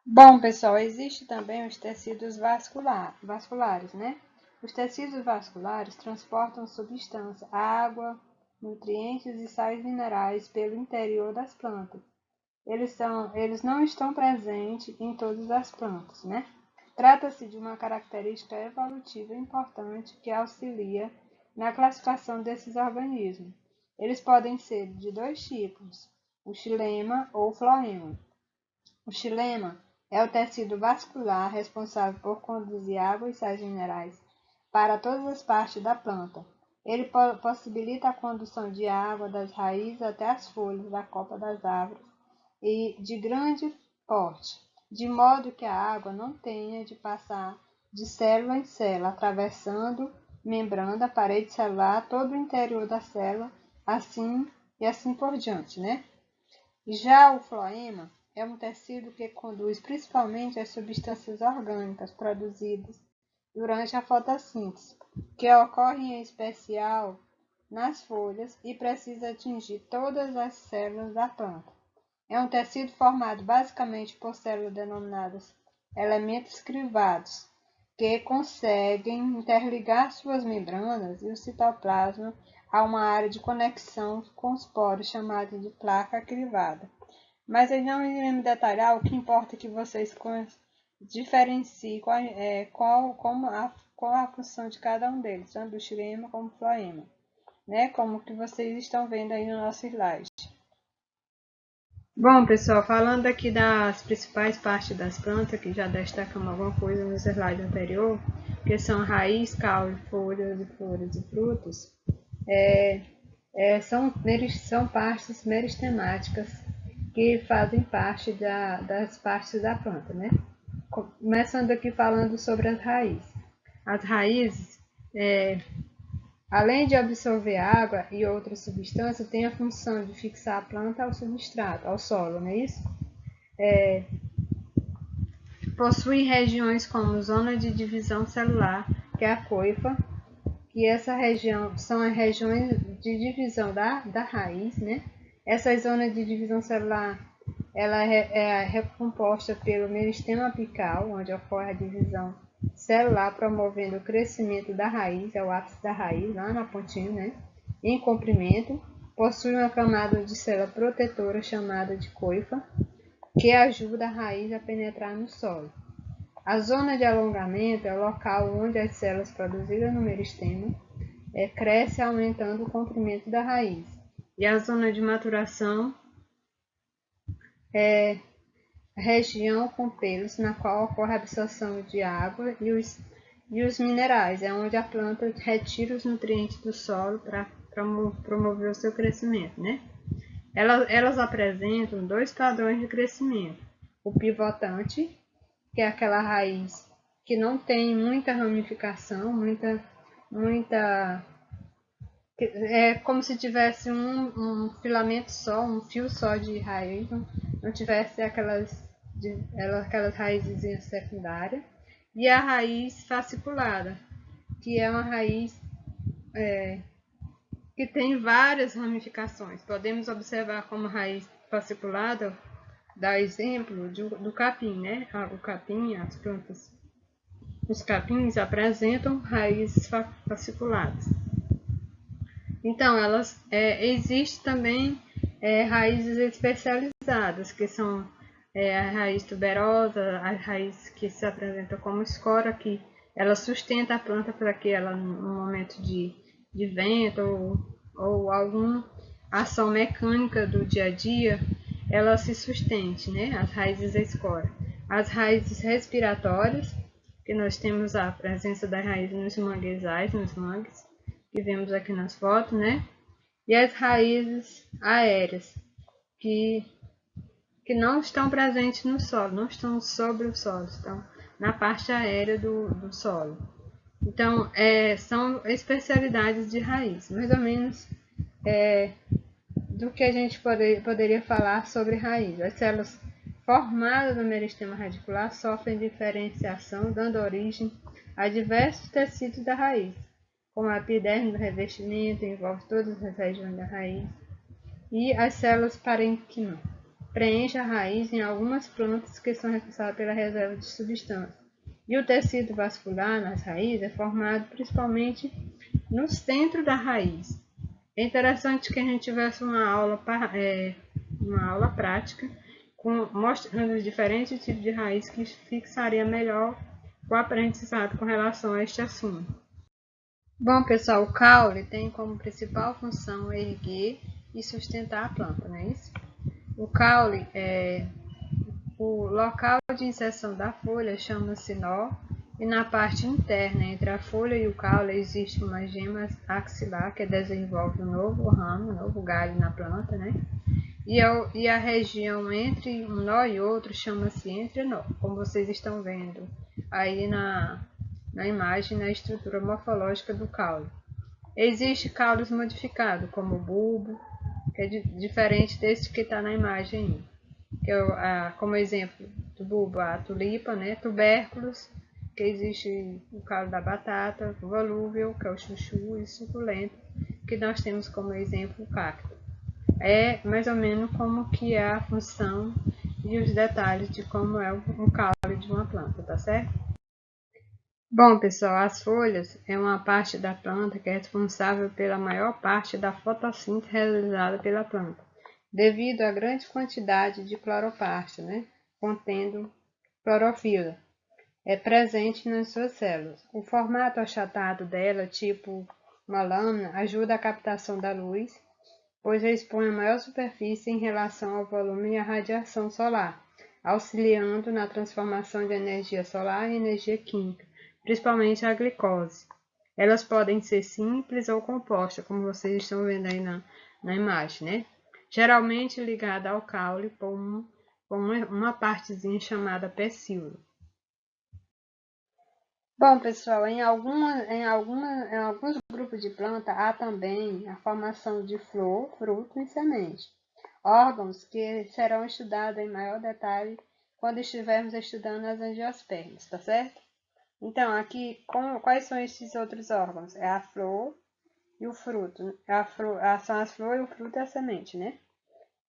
Bom, pessoal, existe também os tecidos vasculares, né? Os tecidos vasculares transportam substância, água, nutrientes e sais minerais pelo interior das plantas. Eles não estão presentes em todas as plantas, né? Trata-se de uma característica evolutiva importante que auxilia na classificação desses organismos. Eles podem ser de dois tipos, o xilema ou o floema. O xilema é o tecido vascular responsável por conduzir água e sais minerais para todas as partes da planta. Ele possibilita a condução de água das raízes até as folhas da copa das árvores e de grande porte, de modo que a água não tenha de passar de célula em célula, atravessando membrana, parede celular, todo o interior da célula, assim por diante, né? Já o floema é um tecido que conduz principalmente as substâncias orgânicas produzidas durante a fotossíntese, que ocorre em especial nas folhas e precisa atingir todas as células da planta. É um tecido formado basicamente por células denominadas elementos crivados, que conseguem interligar suas membranas e o citoplasma a uma área de conexão com os poros chamada de placa crivada. Mas aí não iremos detalhar, o que importa é que vocês diferenciem qual a função de cada um deles, tanto do xilema como do floema, né? Como que vocês estão vendo aí no nosso slide. Bom, pessoal, falando aqui das principais partes das plantas, que já destacamos alguma coisa no slide anterior, que são raiz, caule, folhas e frutos, são partes meristemáticas que fazem parte das partes da planta, né? Começando aqui falando sobre as raízes. As raízes, além de absorver água e outras substâncias, têm a função de fixar a planta ao substrato, ao solo, não é isso? Possui regiões como zona de divisão celular, que é a coifa, que essa região são as regiões de divisão da raiz, né? Essa zona de divisão celular ela é composta pelo meristema apical, onde ocorre a divisão celular, promovendo o crescimento da raiz, é o ápice da raiz, lá na pontinha, né? Em comprimento, possui uma camada de célula protetora chamada de coifa, que ajuda a raiz a penetrar no solo. A zona de alongamento é o local onde as células produzidas no meristema cresce aumentando o comprimento da raiz. E a zona de maturação é a região com pelos na qual ocorre a absorção de água e os minerais, é onde a planta retira os nutrientes do solo para promover o seu crescimento, né? Elas apresentam dois padrões de crescimento. O pivotante, que é aquela raiz que não tem muita ramificação, é como se tivesse um filamento só, um fio só de raiz, não tivesse aquelas raizinhas secundárias. E a raiz fasciculada, que é uma raiz que tem várias ramificações. Podemos observar como a raiz fasciculada dá exemplo do capim, né? O capim, as plantas, os capins apresentam raízes fasciculadas. Então, existem também raízes especializadas, que são a raiz tuberosa, a raiz que se apresenta como escora, que ela sustenta a planta para que ela, no momento de vento ou alguma ação mecânica do dia a dia, ela se sustente, né? As raízes escora. As raízes respiratórias, que nós temos a presença das raízes nos manguezais, nos mangues, que vemos aqui nas fotos, né? E as raízes aéreas, que não estão presentes no solo, não estão sobre o solo, estão na parte aérea do solo. Então, são especialidades de raiz, mais ou menos do que a gente poderia falar sobre raiz. As células formadas no meristema radicular sofrem diferenciação, dando origem a diversos tecidos da raiz, como a epiderme do revestimento, envolve todas as regiões da raiz, e as células parênquima, preenche a raiz em algumas plantas que são responsáveis pela reserva de substância. E o tecido vascular nas raízes é formado principalmente no centro da raiz. É interessante que a gente tivesse uma aula prática mostrando os diferentes tipos de raiz que fixaria melhor o aprendizado com relação a este assunto. Bom, pessoal, o caule tem como principal função erguer e sustentar a planta, não é isso? O caule o local de inserção da folha chama-se nó, e na parte interna, entre a folha e o caule, existe uma gema axilar que desenvolve um novo ramo, um novo galho na planta, né? E a região entre um nó e outro chama-se entrenó, como vocês estão vendo aí na imagem, na estrutura morfológica do caule. Existe caules modificados, como o bulbo, que é diferente desse que está na imagem aí. Como exemplo do bulbo, a tulipa, né? Tubérculos, que existe o caule da batata, o volúvel, que é o chuchu, e suculento, que nós temos como exemplo o cacto. É mais ou menos como que é a função e os detalhes de como é o caule de uma planta, tá certo? Bom, pessoal, as folhas é uma parte da planta que é responsável pela maior parte da fotossíntese realizada pela planta, devido à grande quantidade de cloroplasto, né, contendo clorofila, é presente nas suas células. O formato achatado dela, tipo uma lâmina, ajuda a captação da luz, pois expõe a maior superfície em relação ao volume e à radiação solar, auxiliando na transformação de energia solar em energia química, principalmente a glicose. Elas podem ser simples ou compostas, como vocês estão vendo aí na imagem, né? Geralmente ligada ao caule por uma partezinha chamada pecíolo. Bom, pessoal, em alguns grupos de planta há também a formação de flor, fruto e semente, órgãos que serão estudados em maior detalhe quando estivermos estudando as angiospermas, tá certo? Então, aqui, quais são esses outros órgãos? É a flor e o fruto. São as flores, o fruto e a semente, né?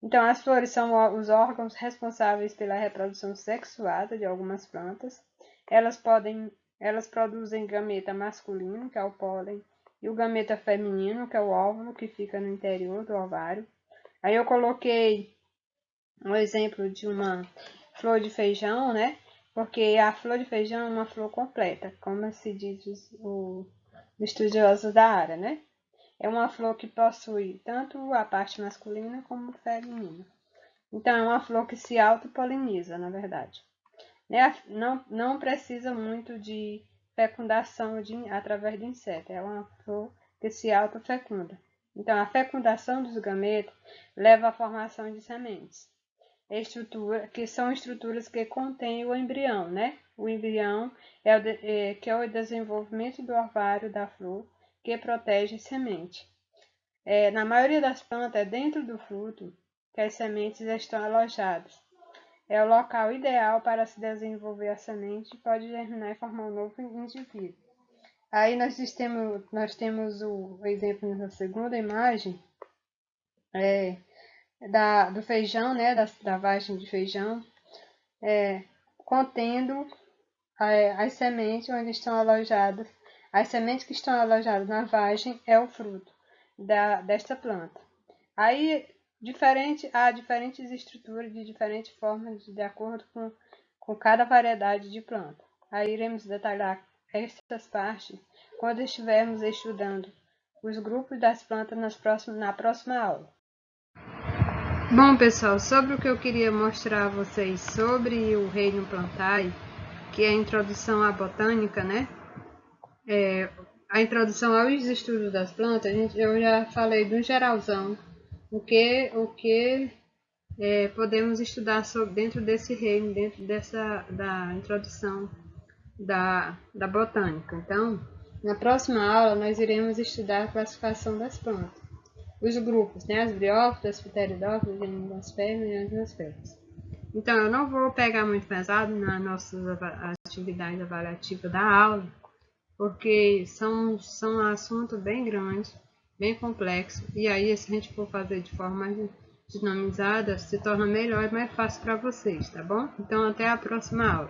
Então, as flores são os órgãos responsáveis pela reprodução sexuada de algumas plantas. Elas produzem gameta masculino, que é o pólen, e o gameta feminino, que é o óvulo, que fica no interior do ovário. Aí eu coloquei um exemplo de uma flor de feijão, né? Porque a flor de feijão é uma flor completa, como se diz os estudiosos da área, né? É uma flor que possui tanto a parte masculina como feminina. Então, é uma flor que se autopoliniza, na verdade. Não precisa muito de fecundação através de inseto. É uma flor que se autofecunda. Então, a fecundação dos gametas leva à formação de sementes. Que são estruturas que contêm o embrião, né? O embrião que é o desenvolvimento do ovário da flor, que protege a semente. Na maioria das plantas, é dentro do fruto que as sementes estão alojadas. É o local ideal para se desenvolver a semente e pode germinar e formar um novo indivíduo. Aí nós temos o exemplo na segunda imagem, do feijão, né, da vagem de feijão, contendo as sementes onde estão alojadas. As sementes que estão alojadas na vagem é o fruto desta planta. Aí há diferentes estruturas de diferentes formas de acordo com cada variedade de planta. Aí iremos detalhar estas partes quando estivermos estudando os grupos das plantas na próxima aula. Bom, pessoal, sobre o que eu queria mostrar a vocês sobre o reino Plantae, que é a introdução à botânica, né? A introdução aos estudos das plantas, eu já falei do geralzão, o que podemos estudar dentro desse reino, dentro da introdução da botânica. Então, na próxima aula, nós iremos estudar a classificação das plantas, os grupos, né? As briófitas, pteridófitas, gimnospermas e angiospermas. Então, eu não vou pegar muito pesado nas nossas atividades avaliativas da aula, porque são um assunto bem grande, bem complexo, e aí se a gente for fazer de forma mais dinamizada se torna melhor e mais fácil para vocês, tá bom? Então, até a próxima aula.